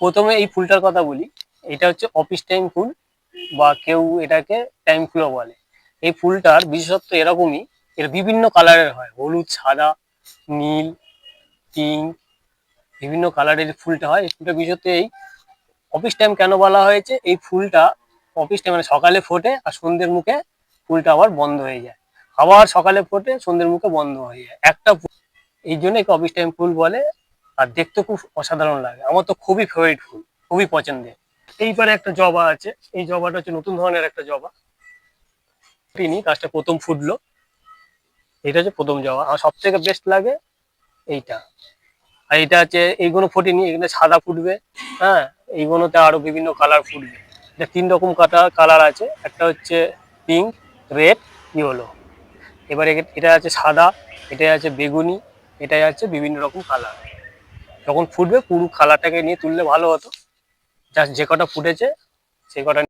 প্রথমে এই ফুলটার কথা বলি। এটা হচ্ছে অফিস টাইম ফুল বা কেউ এটাকে টাইম ফুলও বলে। এই ফুলটার বিশেষত্ব এরকমই, এর বিভিন্ন কালারের হয়, হলুদ, সাদা, নীল, পিঙ্ক, বিভিন্ন কালারের ফুলটা হয়। এই ফুলটা বিশেষত এই অফিস টাইম কেন বলা হয়েছে, এই ফুলটা অফিস টাইম মানে সকালে ফোটে আর সন্ধ্যের মুখে ফুলটা আবার বন্ধ হয়ে যায়, আবার সকালে ফোটে সন্ধ্যের মুখে বন্ধ হয়ে যায় একটা ফুল। এই জন্য একে অফিস টাইম ফুল বলে। আর দেখতে খুব অসাধারণ লাগে, আমার তো খুবই ফেভারিট ফুল, খুবই পছন্দের। এইবারে একটা জবা আছে, এই জবাটা হচ্ছে নতুন ধরনের একটা জবা, ফুটিনি, গাছটা প্রথম ফুটলো। এটা হচ্ছে প্রথম জবা, আমার সব থেকে বেস্ট লাগে এইটা। আর এটা হচ্ছে এইগুলো ফোটেনি, এখানে সাদা ফুটবে, হ্যাঁ, এইগুলোতে আরো বিভিন্ন কালার ফুটবে। এটা 3 রকম কালার আছে, একটা হচ্ছে পিঙ্ক, রেড, ইয়েলো। এবারে এটা আছে সাদা, এটা আছে বেগুনি, এটাই আছে বিভিন্ন রকম কালার। যখন ফুটবে পুরো কালারটাকে নিয়ে তুললে ভালো হতো। জাস্ট যে কটা ফুটেছে সে কটা